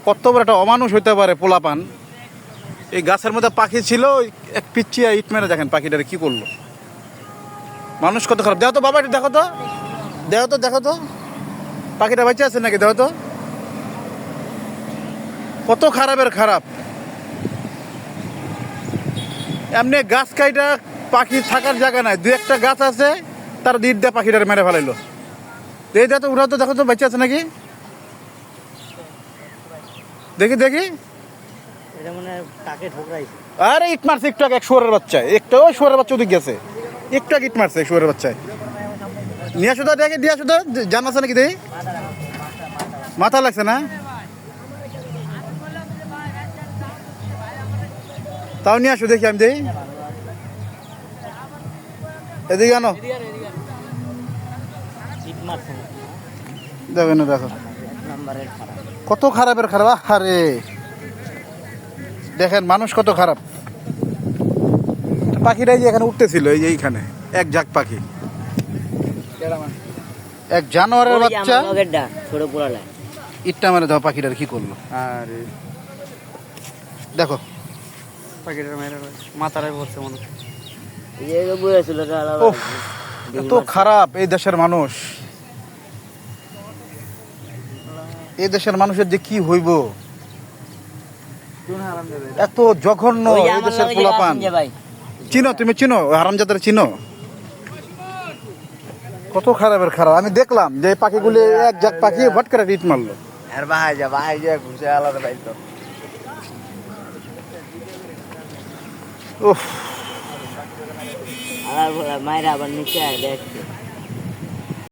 কত বড় একটা অমানুষ হইতে পারে পোলাপান। এই গাছের মধ্যে পাখি ছিল, এক পিচ্চিয়া ইট মেরে দেখেন পাখিটারে কি করলো। মানুষ কত খারাপ। দেখো তো বাবা, একটু দেখো তো, দেখো তো, দেখো তো পাখিটা বেঁচে আছে নাকি, দেখো তো কত খারাপের খারাপ। এমনি গাছ কাইটা পাখি থাকার জায়গা নাই, দু একটা গাছ আছে তার দিক দিয়ে পাখিটারে মেরে ফেলাইলো। এই দেখো তো, উঠাও তো, দেখো তো বেঁচে আছে নাকি, দেখি দেখি। এটা মানে কাকে ঠোকরাইছে। আরে ইট মারছে একটু আগে, এক শুয়ারের বাচ্চা, একটা ওই শুয়ারের বাচ্চা ওদিক গেছে, একটু আগে ইট মারছে শুয়ারের বাচ্চায়। নিয়ে আসো তো, দেখে দিয়ে আসো তো, জান আছে নাকি দেখি। মাথা লাগছে না, তাও নিয়ে আসো দেখি, আমি দেখি। এদিকে আনো, ইট মারছে না। দেখো না, দেখো নাম্বারের খারাপ। কত খারাপের খারাপ। আরে দেখেন মানুষ কত খারাপ। পাখিটাই যে এখানে উঠতেছিল, এই যে এইখানে এক ঝাঁক পাখি, এক জানোয়ারের বাচ্চা ছোট পোড়ালায় ইটটা মারে দাও পাখিটার কি করলো। আরে দেখো পাখিটার মেরে মাথায় পড়ছে মনে হয়। ওহ, এত খারাপ এই দেশের মানুষ। এই দেশের মানুষের যে কি হইব, এত জঘন্য এই দেশের পোলাপান। চিনো, তুমি চিনো হারামজাদার, চিনো? কত খারাপের খারাপ। আমি দেখলাম যে এই পাখিগুলি এক ঝাঁক পাখি ভট করে ইট মারলো। আর বাহাই যা ঘুষে আলাদা পাইতো। উফ, মায়েরা আবার নিচে দেখছে।